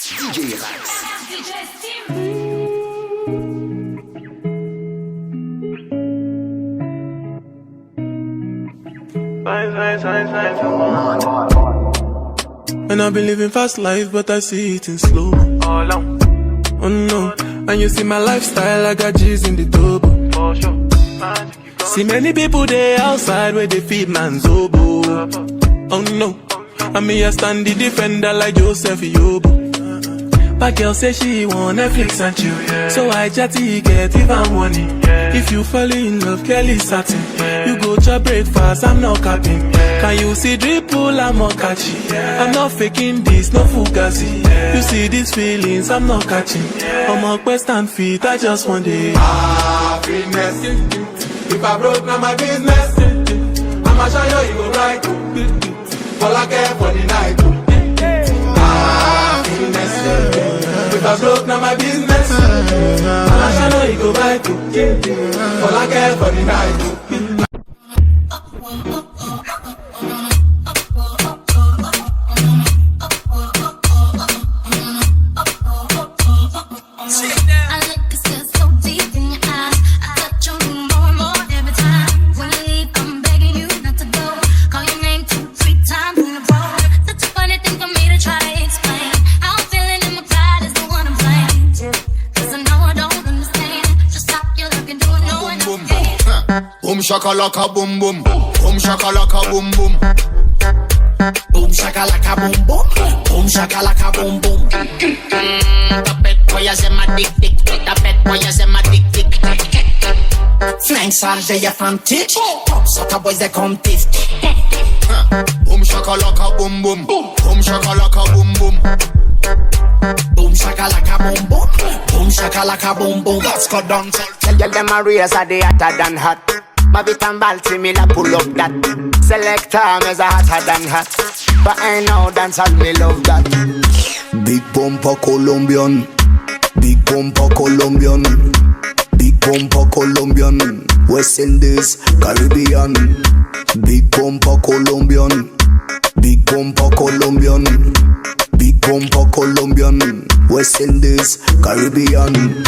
DJ RAX. And I've been living fast life, but I see it in slow. Oh no, and you see my lifestyle, I got G's in the double. See many people there outside where they feed man's oboe. Oh no, and me I stand the defender like Joseph Yobo. But girl say she want Netflix and chill, yeah. So I chatty get even money, yeah. If you fall in love, Kelly satin, yeah. You go to breakfast, I'm not capping, yeah. Can you see dripple, I'm not catching, yeah. I'm not faking this, no fugazi, yeah. You see these feelings, I'm not catching, yeah. I'm on quest and feet, I just want it. Happiness. If I broke, now my business. I'ma show you go right. All I care for the night. Happiness. If I broke, now my business. I'ma show you go right. All I care for the night. Boom shakalaka boom boom, boom shakalaka boom boom, boom shakalaka boom boom, boom shakalaka boom boom. Tapet boy as my dick dick, tapet boy as my dick dick. Flank sarge ya fantic, pop sota boys they come tift. Boom shakalaka boom boom, boom shakalaka boom boom, boom shakalaka boom boom, boom shakalaka boom boom. Let's go down. Tell them a race are the hotter than hot. Babit and Baltimore pull up that. Selector is a hotter than hot. But I know dance and me love that. Big bumper Colombian, big bumper Colombian, big bumper Colombian, West Indies, Caribbean. Big bumper Colombian, big bumper Colombian, big bumper Colombian, West Indies, Caribbean.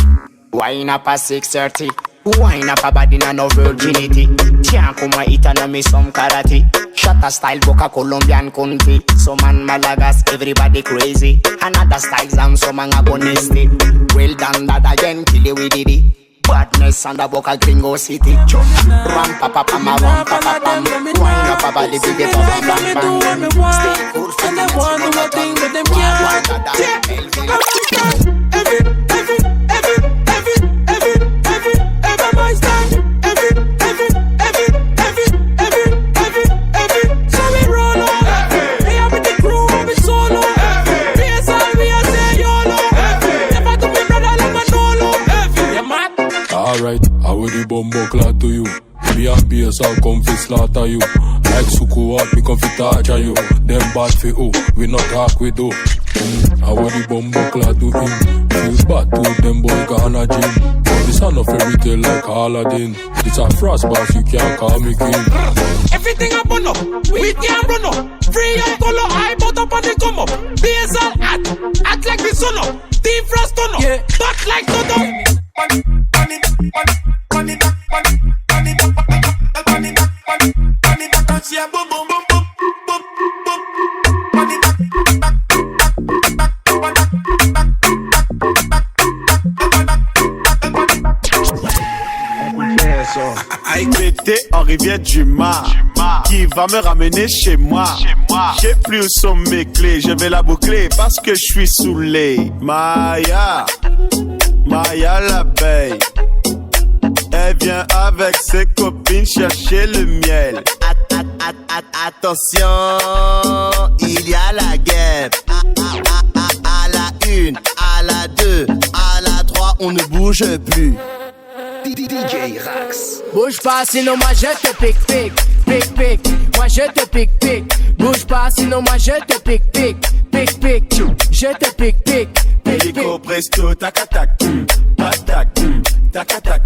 Wine up at 6:30. Wine up a body na no virginity. Can't come and eat and me some karate. Shatta style boca Colombian country. Some man Malagas, everybody crazy. Another styles and some man agonistic. Well done that again, kill you with it. Badness and the boca gringo city. Ram papa pama ram papa pam. Wine up a body big bam bam bam. Stay cool for them one do a thing but them can't. Alright, I will the bumbo clad to you. Be a bass, I'll come fi slaughter you. Like Suku out, me come fi torture you. Them bad fi who, we not talk with you. I will the bumbo clad to him. Feels bad to them boy gonna gym. This a no fairy tale like Aladdin. It's a frost boss, you can't call me king. Everything I burn up, we can't run up. Free and color, I bought up and they come up. Bass all act like the sun up. Team frost turn up, yeah. Back like Toto. Été en rivière du Mar, qui va me ramener chez moi. J'ai plus où sont mes clés, je vais la boucler parce que je suis saoulé. Maya l'abeille, elle vient avec ses copines chercher le miel. Attention, il y a la guerre. À la 1, à la 2, à la 3, on ne bouge plus. DJ RAX. Bouge pas sinon moi je te pique. Moi je te pique. Bouge pas sinon moi je te pique. Je te pique. Hélico presto, tac tac, tac tac.